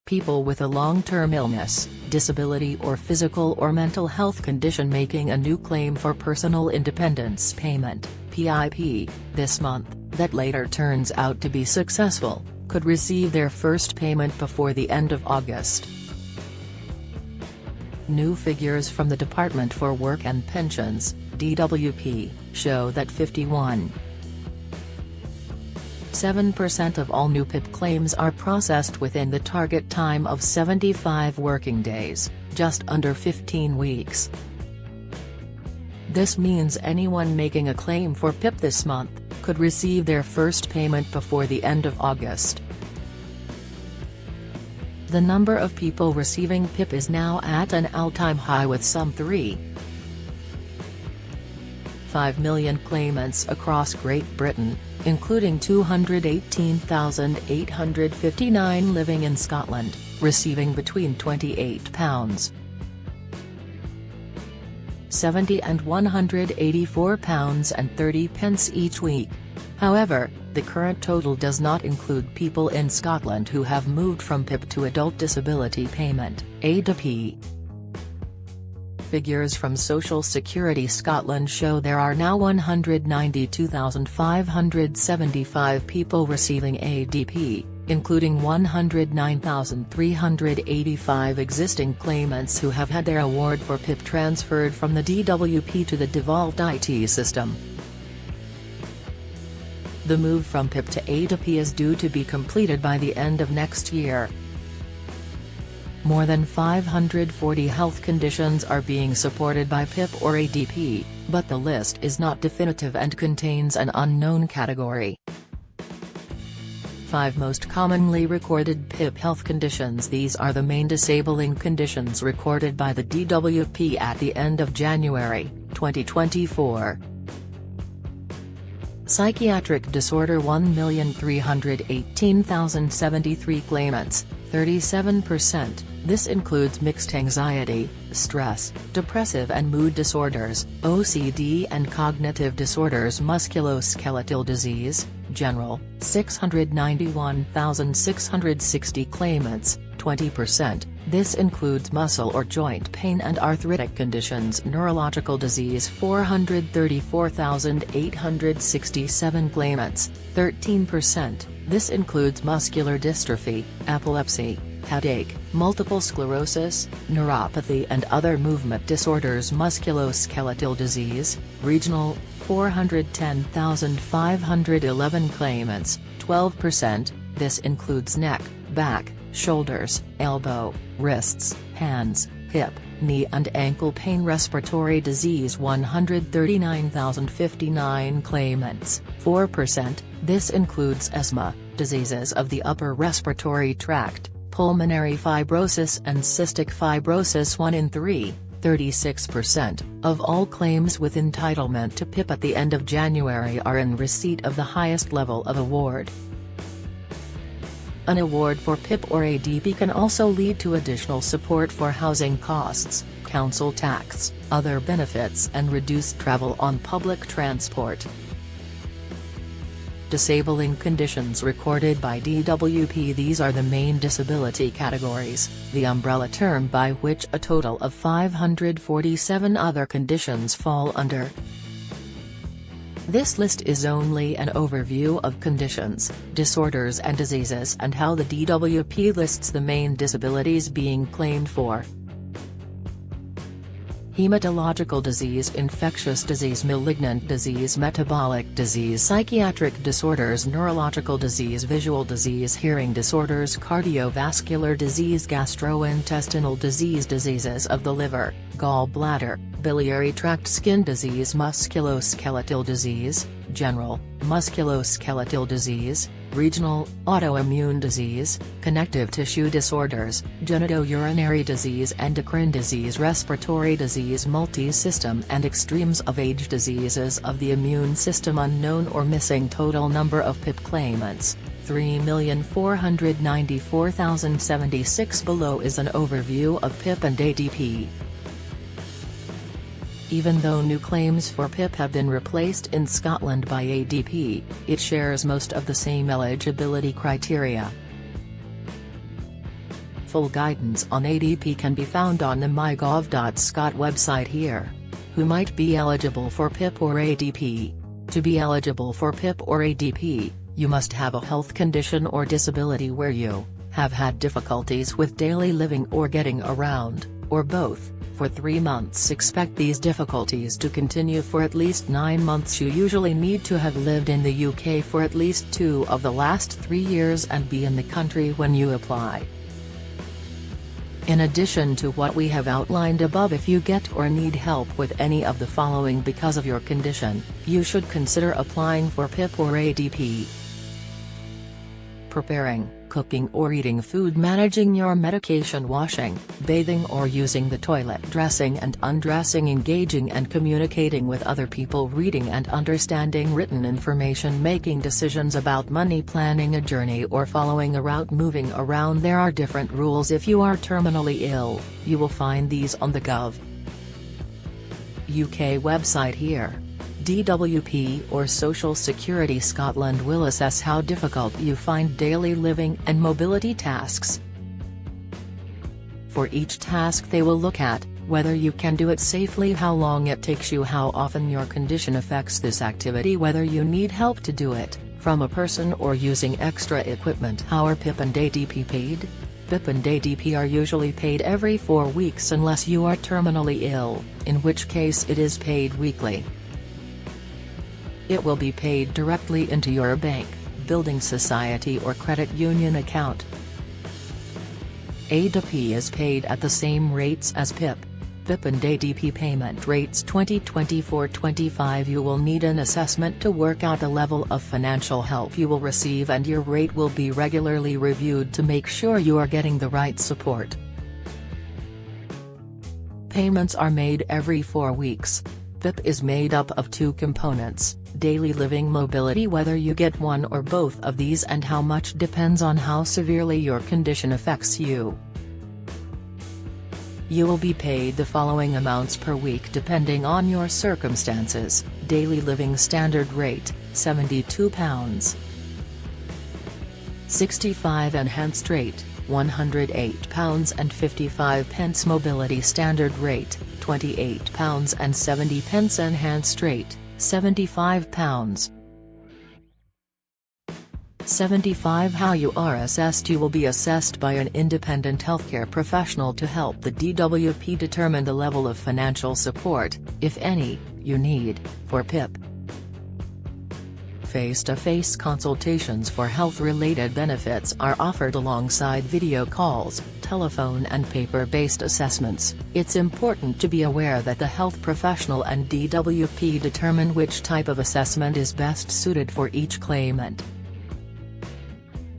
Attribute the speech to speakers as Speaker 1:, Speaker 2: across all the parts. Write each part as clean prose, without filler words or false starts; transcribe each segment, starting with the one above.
Speaker 1: People with a long-term illness, disability or physical or mental health condition making a new claim for personal independence payment, PIP, this month, that later turns out to be successful, could receive their first payment before the end of August. New figures from the Department for Work and Pensions, DWP, show that 51.7% of all new PIP claims are processed within the target time of 75 working days, just under 15 weeks. This means anyone making a claim for PIP this month could receive their first payment before the end of August. The number of people receiving PIP is now at an all-time high, with some 3.5 million claimants across Great Britain, including 218,859 living in Scotland, receiving between £28.70 and £184.30 each week. However, the current total does not include people in Scotland who have moved from PIP to Adult Disability Payment, ADP. Figures from Social Security Scotland show there are now 192,575 people receiving ADP, including 109,385 existing claimants who have had their award for PIP transferred from the DWP to the devolved IT system. The move from PIP to ADP is due to be completed by the end of next year. More than 540 health conditions are being supported by PIP or ADP, but the list is not definitive and contains an unknown category. 5 most commonly recorded PIP health conditions. These are the main disabling conditions recorded by the DWP at the end of January, 2024. Psychiatric disorder: 1,318,073 claimants, 37%. This includes mixed anxiety, stress, depressive and mood disorders, OCD and cognitive disorders. Musculoskeletal disease, general, 691,660 claimants, 20%. This includes muscle or joint pain and arthritic conditions. Neurological disease: 434,867 claimants, 13%. This includes muscular dystrophy, epilepsy, headache, multiple sclerosis, neuropathy and other movement disorders. Musculoskeletal disease, regional, 410,511 claimants, 12%. This includes neck, back, shoulders, elbow, wrists, hands, hip, knee and ankle pain. Respiratory disease: 139,059 claimants, 4%. This includes asthma, diseases of the upper respiratory tract, pulmonary fibrosis and cystic fibrosis. 1 in 3, 36%, of all claims with entitlement to PIP at the end of January are in receipt of the highest level of award. An award for PIP or ADP can also lead to additional support for housing costs, council tax, other benefits and reduced travel on public transport. Disabling conditions recorded by DWP: these are the main disability categories, the umbrella term by which a total of 547 other conditions fall under. This list is only an overview of conditions, disorders and diseases and how the DWP lists the main disabilities being claimed for. Hematological disease, infectious disease, malignant disease, metabolic disease, psychiatric disorders, neurological disease, visual disease, hearing disorders, cardiovascular disease, gastrointestinal disease, diseases of the liver, gallbladder, biliary tract, skin disease, musculoskeletal disease, general, musculoskeletal disease, regional, autoimmune disease, connective tissue disorders, genitourinary disease, endocrine disease, respiratory disease, multi-system and extremes of age, diseases of the immune system. Unknown or missing total number of PIP claimants, 3,494,076. Below is an overview of PIP and ADP. Even though new claims for PIP have been replaced in Scotland by ADP, it shares most of the same eligibility criteria. Full guidance on ADP can be found on the mygov.scot website here. Who might be eligible for PIP or ADP? To be eligible for PIP or ADP, you must have a health condition or disability where you have had difficulties with daily living or getting around, or both. For 3 months. Expect these difficulties to continue for at least 9 months. You usually need to have lived in the UK for at least 2 of the last 3 years and be in the country when you apply. In addition to what we have outlined above, if you get or need help with any of the following because of your condition, you should consider applying for PIP or ADP. Preparing, cooking or eating food, managing your medication, washing, bathing or using the toilet, dressing and undressing, engaging and communicating with other people, reading and understanding written information, making decisions about money, planning a journey or following a route, moving around. There are different rules. If you are terminally ill, you will find these on the Gov. UK website here. DWP or Social Security Scotland will assess how difficult you find daily living and mobility tasks. For each task they will look at whether you can do it safely, how long it takes you, how often your condition affects this activity, whether you need help to do it, from a person or using extra equipment. How are PIP and ADP paid? PIP and ADP are usually paid every 4 weeks unless you are terminally ill, in which case it is paid weekly. It will be paid directly into your bank, building society or credit union account. ADP is paid at the same rates as PIP. PIP and ADP payment rates 2024-25. You will need an assessment to work out the level of financial help you will receive, and your rate will be regularly reviewed to make sure you are getting the right support. Payments are made every 4 weeks. PIP is made up of 2 components, daily living, mobility. Whether you get one or both of these and how much depends on how severely your condition affects you. You will be paid the following amounts per week depending on your circumstances. Daily living standard rate, £72. 65 enhanced rate, £108.55. Mobility standard rate, £28.70. Enhanced rate, £75. 75. How you are assessed. You will be assessed by an independent healthcare professional to help the DWP determine the level of financial support, if any, you need, for PIP. Face-to-face consultations for health-related benefits are offered alongside video calls, telephone and paper-based assessments. It's important to be aware that the health professional and DWP determine which type of assessment is best suited for each claimant.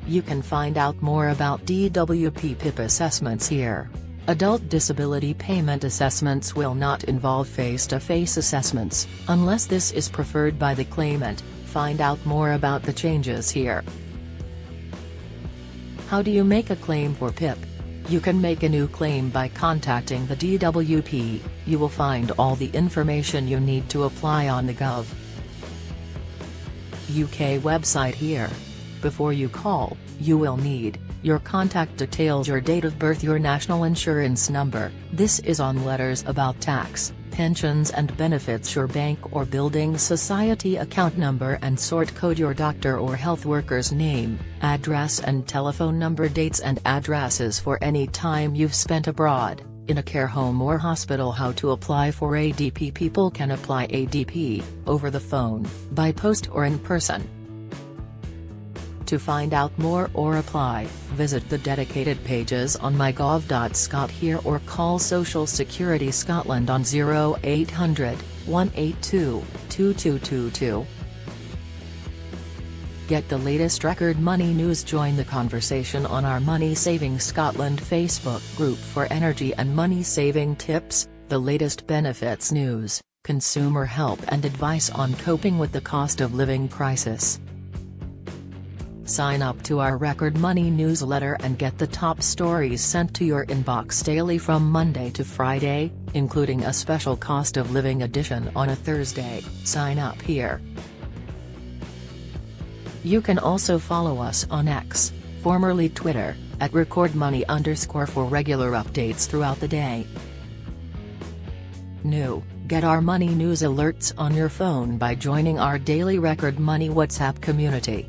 Speaker 1: You can find out more about DWP PIP assessments here. Adult disability payment assessments will not involve face-to-face assessments, unless this is preferred by the claimant. Find out more about the changes here. How do you make a claim for PIP? You can make a new claim by contacting the DWP. You will find all the information you need to apply on the Gov. UK website here. Before you call, you will need your contact details, your date of birth, your national insurance number. This is on letters about tax, pensions and benefits, your bank or building society account number and sort code, your doctor or health worker's name, address and telephone number, dates and addresses for any time you've spent abroad, in a care home or hospital. How to apply for ADP. People can apply ADP over the phone, by post or in person. To find out more or apply, visit the dedicated pages on mygov.scot here or call Social Security Scotland on 0800 182 2222. Get the latest record money news. Join the conversation on our Money Saving Scotland Facebook group for energy and money saving tips, the latest benefits news, consumer help and advice on coping with the cost of living crisis. Sign up to our Record Money newsletter and get the top stories sent to your inbox daily from Monday to Friday, including a special cost of living edition on a Thursday. Sign up here. You can also follow us on X, formerly Twitter, at @recordmoney_ for regular updates throughout the day. New: get our money news alerts on your phone by joining our daily Record Money WhatsApp community.